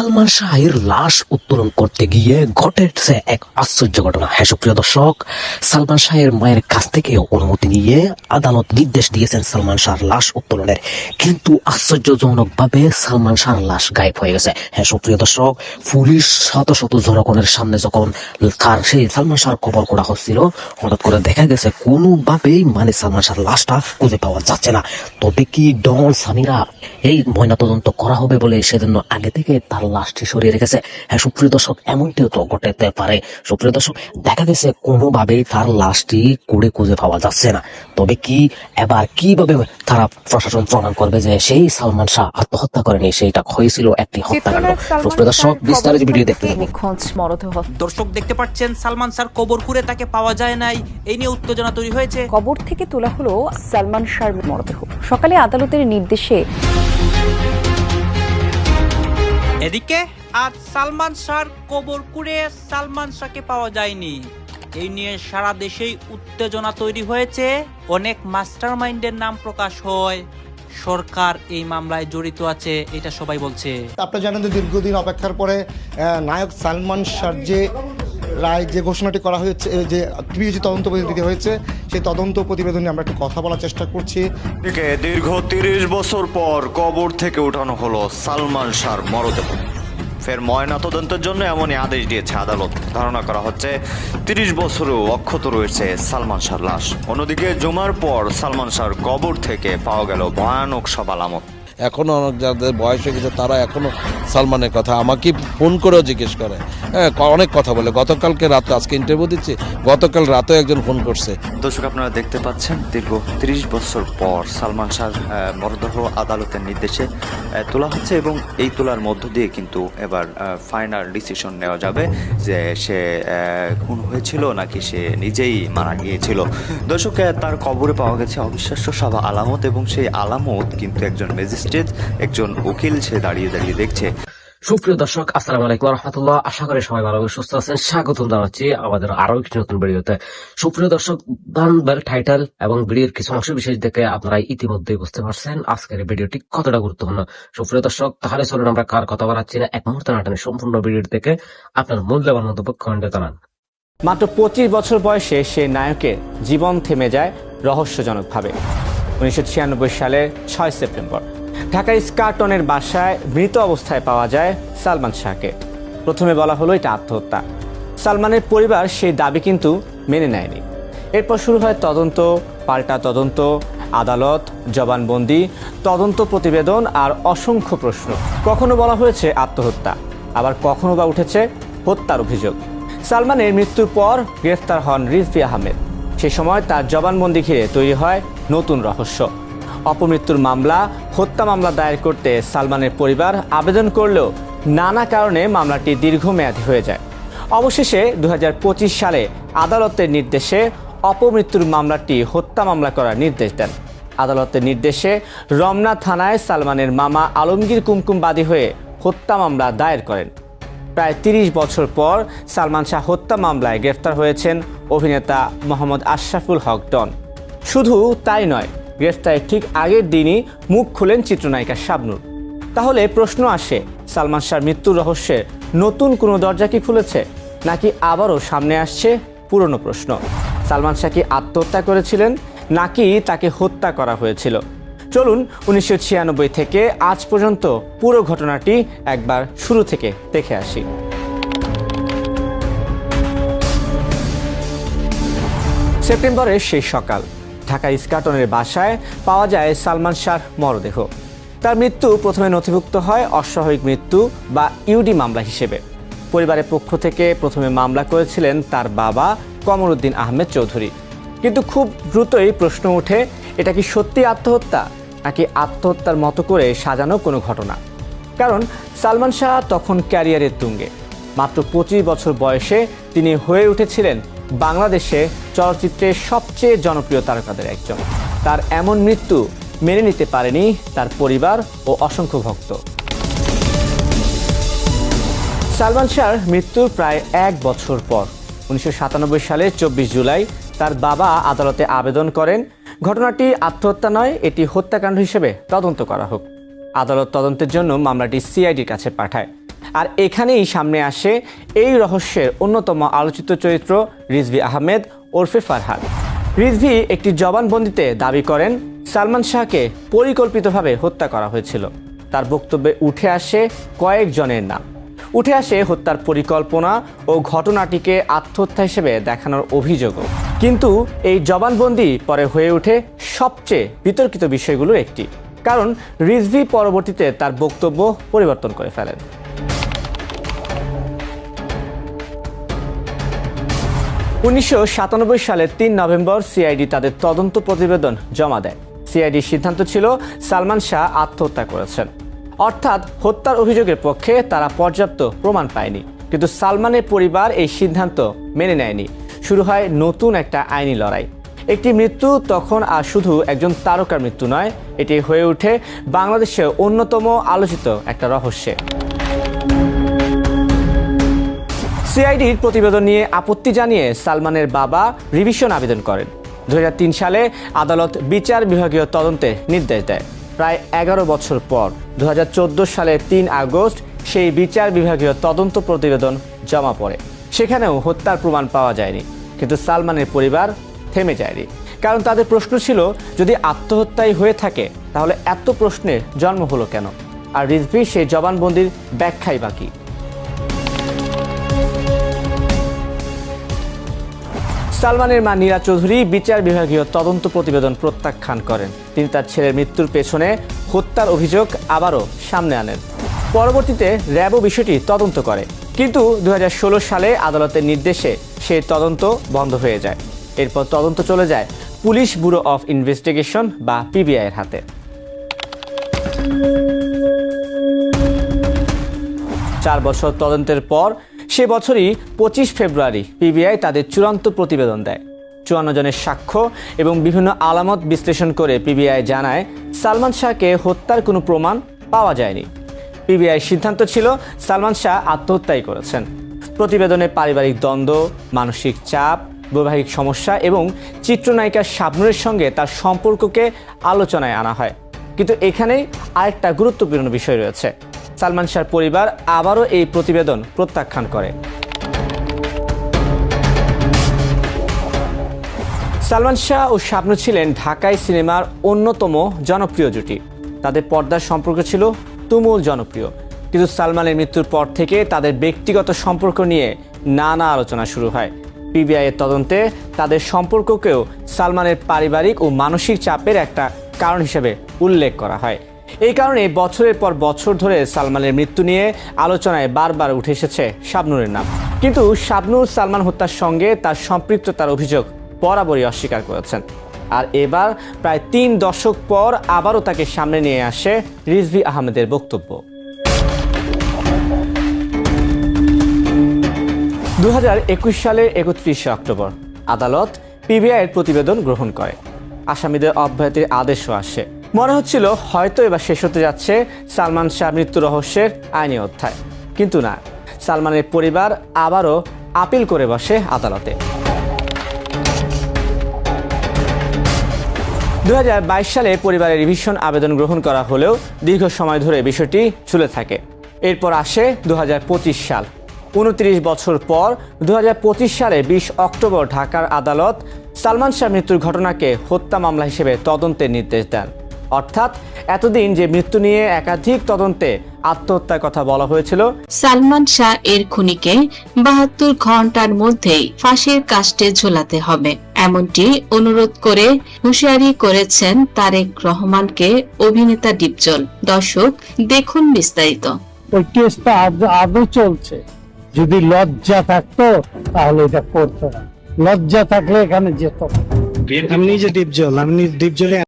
সালমান শাহের লাশ উত্তোলন করতে গিয়ে ঘটেছে এক আশ্চর্য ঘটনা। হ্যাঁ সুপ্রিয় দর্শক, সালমান শাহের মায়ের কাছ থেকে অনুমতি নিয়ে আদালত নির্দেশ দিয়েছেন সালমান শাহর লাশ উত্তোলনের, কিন্তু আশ্চর্যজনক ভাবে সালমান শাহর লাশ গায়েব হয়ে গেছে। হ্যাঁ সুপ্রিয় দর্শক, পুলিশ শত শত জনগণের সামনে যখন তার সেই সালমান শাহর কবর করা হচ্ছিল, হঠাৎ করে দেখা গেছে কোনোভাবেই সালমান শাহর লাশটা খুঁজে পাওয়া যাচ্ছে না। তবে কি ডন সামিরা এই ময়নাতদন্ত করা হবে বলে সেজন্য আগে থেকে তার লাশটি সরিয়ে রেখেছে? হ্যাঁ সুপ্রিয় দর্শক, এমনটিও তো ঘটাতে পারে। সুপ্রিয় দর্শক, দেখা গেছে কোনোভাবেই তার লাশটি খুঁজে পাওয়া যাচ্ছে না। তবে কি এবার কিভাবে তারা প্রশাসন প্রমাণ করবে যে সেই সালমান শাহ আত্মহত্যা করেনি, সেইটা হয়েছিল একটি হত্যাকাণ্ড? সুপ্রিয় দর্শক, বিস্তারিত ভিডিও দেখতে থাকুন। দর্শক দেখতে পাচ্ছেন সালমান শাহর কবর খুঁড়ে তাকে পাওয়া যায় নাই, এই নিয়ে উত্তেজনা তৈরি হয়েছে। কবর থেকে তোলা হলো সালমান শাহর মরদেহ। সকালে আদালতের নির্দেশে এদিকে আজ সালমান শাহর কবর খুঁড়ে সালমান শাহকে পাওয়া যায়নি, এই নিয়ে সারা দেশেই উত্তেজনা তৈরি হয়েছে। অনেক মাস্টার মাইন্ডের নাম প্রকাশ হয়, সরকার এই মামলায় জড়িত আছে, এটা সবাই বলছে। আপনারা জানেন যে দীর্ঘদিন অপেক্ষার পরে নায়ক সালমান শাহর যে রায়, যে ঘোষণাটি করা হয়েছে, যে ত্রিবেদী তদন্ত প্রতিবেদন হয়েছে, সেই তদন্ত প্রতিবেদনে আমরা একটু কথা বলার চেষ্টা করছি। দীর্ঘ 30 বছর পর কবর থেকে উঠানো হলো সালমান শাহর মরদেহ। ফের ময়নাতদন্তের জন্য এমনই আদেশ দিয়েছে আদালত। ধারণা করা হচ্ছে 30 বছরও অক্ষত রয়েছে সালমান শাহর লাশ। অন্যদিকে জুমার পর সালমান শাহর কবর থেকে পাওয়া গেল ভয়ানক সব আলামত। এখনও অনেক যাদের বয়স হয়ে গেছে তারা এখনও সালমানের কথা আমাকে ফোন করেও জিজ্ঞেস করে, হ্যাঁ অনেক কথা বলে। গতকালকে রাতে, আজকে ইন্টারভিউ দিচ্ছি, গতকাল রাতেও একজন ফোন করছে। দর্শক আপনারা দেখতে পাচ্ছেন দীর্ঘ 30 বছর পর সালমান শাহর মরদেহ আদালতের নির্দেশে তোলা হচ্ছে, এবং এই তোলার মধ্য দিয়ে কিন্তু এবার ফাইনাল ডিসিশন নেওয়া যাবে যে সে খুন হয়েছিল নাকি সে নিজেই মারা গিয়েছিল। দর্শক, তার কবরে পাওয়া গেছে অবিশ্বাস্য সব আলামত, এবং সেই আলামত কিন্তু একজন ম্যাজিস্ট্রেট, একজন উকিল সে দাঁড়িয়ে দাঁড়িয়ে দেখছে। সুপ্রিয় দর্শক, আসসালামু আলাইকুম রহমতুল্লাহ। আশা করি সবাই ভালো সুস্থ আছেন। স্বাগতম জানাচ্ছি আমাদের আরো একটি নতুন ভিডিওতে। সুপ্রিয় দর্শক, বাংলার টাইটেল এবং ভিডিওর কিছু অংশ বিশেষ দেখে আপনারা ইতিমধ্যেই বুঝতে পারছেন আজকের ভিডিওটি কতটা গুরুত্বপূর্ণ। সুপ্রিয় দর্শক, তাহলে চলুন আমরা কার কথা বলাচ্ছি না, এক মুহূর্তে নাটানে সম্পূর্ণ ভিডিও দেখে আপনার মূল্যবান মন্তব্য কমেন্টে জানান। মাত্র 25 বছর বয়সে সেই নায়কের জীবন থেমে যায় রহস্যজনকভাবে। 1996 সালের 6 সেপ্টেম্বর ঢাকার স্কারটনের বাসায় মৃত অবস্থায় পাওয়া যায় সালমান শাহকে। প্রথমে বলা হলো এটা আত্মহত্যা। সালমানের পরিবার সেই দাবি কিন্তু মেনে নেয়নি। এরপর শুরু হয় তদন্ত, পাল্টা তদন্ত, আদালত, জবানবন্দি, তদন্ত প্রতিবেদন আর অসংখ্য প্রশ্ন। কখনো বলা হয়েছে আত্মহত্যা, আবার কখনো বা উঠেছে হত্যার অভিযোগ। সালমানের মৃত্যুর পর গ্রেফতার হন রিজভী আহমেদ। সে সময় তার জবানবন্দি ঘিরে তৈরি হয় নতুন রহস্য। অপমৃত্যুর মামলা, হত্যা মামলা দায়ের করতে সালমানের পরিবার আবেদন করলেও নানা কারণে মামলাটি দীর্ঘমেয়াদী হয়ে যায়। অবশেষে 2025 সালে আদালতের নির্দেশে অপমৃত্যুর মামলাটি হত্যা মামলা করার নির্দেশ দেন। আদালতের নির্দেশে রমনা থানায় সালমানের মামা আলমগীর কুমকুম বাদী হয়ে হত্যা মামলা দায়ের করেন। প্রায় 30 বছর পর সালমান শাহ হত্যা মামলায় গ্রেফতার হয়েছেন অভিনেতা মোহাম্মদ আশরাফুল হক ডন। শুধু তাই নয়, গ্রেফতারের ঠিক আগের দিনই মুখ খুলেন চিত্রনায়িকা শাবনূর। তাহলে প্রশ্ন আসে, সালমান শাহর মৃত্যুর রহস্যের নতুন কোনো দরজা কি খুলেছে, নাকি আবারও সামনে আসছে পুরনো প্রশ্ন? সালমান শাহ কি আত্মহত্যা করেছিলেন, নাকি তাকে হত্যা করা হয়েছিল? চলুন 1996 থেকে আজ পর্যন্ত পুরো ঘটনাটি একবার শুরু থেকে দেখে আসি। সেপ্টেম্বরের সেই সকাল, ঢাকা স্কারটনের বাসায় পাওয়া যায় সালমান শাহর মরদেহ। তার মৃত্যু প্রথমে নথিভুক্ত হয় অস্বাভাবিক মৃত্যু বা ইউডি মামলা হিসেবে। পরিবারের পক্ষ থেকে প্রথমে মামলা করেছিলেন তার বাবা কমরউদ্দিন আহমেদ চৌধুরী, কিন্তু খুব দ্রুতই প্রশ্ন ওঠে, এটা কি সত্যি আত্মহত্যা, নাকি আত্মহত্যার মতো করে সাজানো কোনো ঘটনা? কারণ সালমান শাহ তখন ক্যারিয়ারের তুঙ্গে। মাত্র 25 বছর বয়সে তিনি হয়ে উঠেছিলেন বাংলাদেশে চলচ্চিত্রের সবচেয়ে জনপ্রিয় তারকাদের একজন। তার এমন মৃত্যু মেনে নিতে পারেনি তার পরিবার ও অসংখ্য ভক্ত। সালমান শাহর মৃত্যুর প্রায় 1 বছর পর 1997 সালের 24 জুলাই তার বাবা আদালতে আবেদন করেন ঘটনাটি আত্মহত্যা নয়, এটি হত্যাকাণ্ড হিসেবে তদন্ত করা হোক। আদালত তদন্তের জন্য মামলাটি সিআইডির কাছে পাঠায়। আর এখানেই সামনে আসে এই রহস্যের অন্যতম আলোচিত চরিত্র রিজভী আহমেদ ওরফে ফারহাদ। রিজভী একটি জবানবন্দিতে দাবি করেন সালমান শাহকে পরিকল্পিতভাবে হত্যা করা হয়েছিল। তার বক্তব্যে উঠে আসে কয়েকজনের নাম, উঠে আসে হত্যার পরিকল্পনা ও ঘটনাটিকে আত্মহত্যা হিসেবে দেখানোর অভিযোগও। কিন্তু এই জবানবন্দি পরে হয়ে ওঠে সবচেয়ে বিতর্কিত বিষয়গুলোর একটি, কারণ রিজভী পরবর্তীতে তার বক্তব্য পরিবর্তন করে ফেলেন। 1997 সালের 3 নভেম্বর সিআইডি তাদের তদন্ত প্রতিবেদন জমা দেয়। সিআইডির সিদ্ধান্ত ছিল সালমান শাহ আত্মহত্যা করেছেন, অর্থাৎ হত্যার অভিযোগের পক্ষে তারা পর্যাপ্ত প্রমাণ পায়নি। কিন্তু সালমানের পরিবার এই সিদ্ধান্ত মেনে নেয়নি। শুরু হয় নতুন একটা আইনি লড়াই। একটি মৃত্যু তখন আর শুধু একজন তারকার মৃত্যু নয়, এটি হয়ে ওঠে বাংলাদেশের অন্যতম আলোচিত একটা রহস্যে। সিআইডির প্রতিবেদন নিয়ে আপত্তি জানিয়ে সালমানের বাবা রিভিশন আবেদন করেন। 2003 সালে আদালত বিচার বিভাগীয় তদন্তের নির্দেশ দেয়। প্রায় 11 বছর পর 2014 সালের 3 আগস্ট সেই বিচার বিভাগীয় তদন্ত প্রতিবেদন জমা পড়ে। সেখানেও হত্যার প্রমাণ পাওয়া যায়নি, কিন্তু সালমানের পরিবার থেমে যায়নি। কারণ তাদের প্রশ্ন ছিল, যদি আত্মহত্যাই হয়ে থাকে তাহলে এত প্রশ্নের জন্ম হলো কেন? আর রিজভী সেই জবানবন্দির ব্যাখ্যাই বাকি। সালমানের মা নীরা চৌধুরী বিচার বিভাগীয় তদন্ত প্রতিবেদন প্রত্যাখ্যান করেন। তিনি তার ছেলের মৃত্যুর পেছনে হত্যার অভিযোগ আবারও সামনে আনেন। পরবর্তীতে র্যাবও বিষয়টি তদন্ত করে, কিন্তু 2016 সালে আদালতের নির্দেশে সেই তদন্ত বন্ধ হয়ে যায়। এরপর তদন্ত চলে যায় পুলিশ ব্যুরো অফ ইনভেস্টিগেশন বা পিবিআই এর হাতে। 4 বছর তদন্তের পর সে বছরই 25 ফেব্রুয়ারি পিবিআই তাদের চূড়ান্ত প্রতিবেদন দেয়। 54 জনের সাক্ষ্য এবং বিভিন্ন আলামত বিশ্লেষণ করে পিবিআই জানায় সালমান শাহকে হত্যার কোনো প্রমাণ পাওয়া যায়নি। পিবিআই সিদ্ধান্ত ছিল সালমান শাহ আত্মহত্যাই করেছেন। প্রতিবেদনে পারিবারিক দ্বন্দ্ব, মানসিক চাপ, বৈবাহিক সমস্যা এবং চিত্রনায়িকা শাবনূরের সঙ্গে তার সম্পর্ককে আলোচনায় আনা হয়। কিন্তু এখানেই আরেকটা গুরুত্বপূর্ণ বিষয় রয়েছে। সালমান শাহর পরিবার আবারও এই প্রতিবেদন প্রত্যাখ্যান করে। সালমান শাহ ও শাবনূর ছিলেন ঢাকাই সিনেমার অন্যতম জনপ্রিয় জুটি। তাদের পর্দার সম্পর্ক ছিল তুমুল জনপ্রিয়। কিন্তু সালমানের মৃত্যুর পর থেকে তাদের ব্যক্তিগত সম্পর্ক নিয়ে নানা আলোচনা শুরু হয়। পিবিআই এর তদন্তে তাদের সম্পর্ককেও সালমানের পারিবারিক ও মানসিক চাপের একটা কারণ হিসেবে উল্লেখ করা হয়। এই কারণে বছরের পর বছর ধরে সালমানের মৃত্যু নিয়ে আলোচনায় বারবার উঠে এসেছে শাবনূরের নাম। কিন্তু শাবনূর সালমান হত্যার সঙ্গে তার সম্পৃক্ততার অভিযোগ বরাবরই অস্বীকার করেছেন। আর এবার প্রায় 3 দশক পর আবারও তাকে সামনে নিয়ে আসে রিজভী আহমেদের বক্তব্য। 2021 সালের 31 অক্টোবর আদালত পিবিআই এর প্রতিবেদন গ্রহণ করে। আসামিদের অব্যাহতির আদেশও আসে। মনে হচ্ছিল হয়তো এবার শেষ হতে যাচ্ছে সালমান শাহ মৃত্যু রহস্যের আইনি অধ্যায়, কিন্তু না, সালমানের পরিবার আবারও আপিল করে বসে আদালতে। 2022 সালে পরিবারের রিভিশন আবেদন গ্রহণ করা হলেও দীর্ঘ সময় ধরে বিষয়টি ঝুলে থাকে। এরপর আসে 2025 সাল। 29 বছর পর 2025 সালে 20 অক্টোবর ঢাকার আদালত সালমান শাহ মৃত্যুর ঘটনাকে হত্যা মামলা হিসেবে তদন্তের নির্দেশ দেন। অর্থাৎ এতদিন যে মৃত্যু নিয়ে একাধিক তদন্তে আত্মহত্যার কথা বলা হয়েছিল, সালমান শাহ এর খুনিকে 72 ঘন্টার মধ্যেই ফাঁসির কাস্টে ঝোলাতে হবে, এমনটি অনুরোধ করে হুঁশিয়ারি করেছেন তারেক রহমানকে অভিনেতা ডিপজল। দর্শক দেখুন বিস্তারিত। ওই কেসটা আদৌ চলছে। যদি লজ্জা থাকতো তাহলে এটা করতো না, লজ্জা থাকলে এখানে যেত। আমি নিজে ডিপজল, আমি ডিপজলে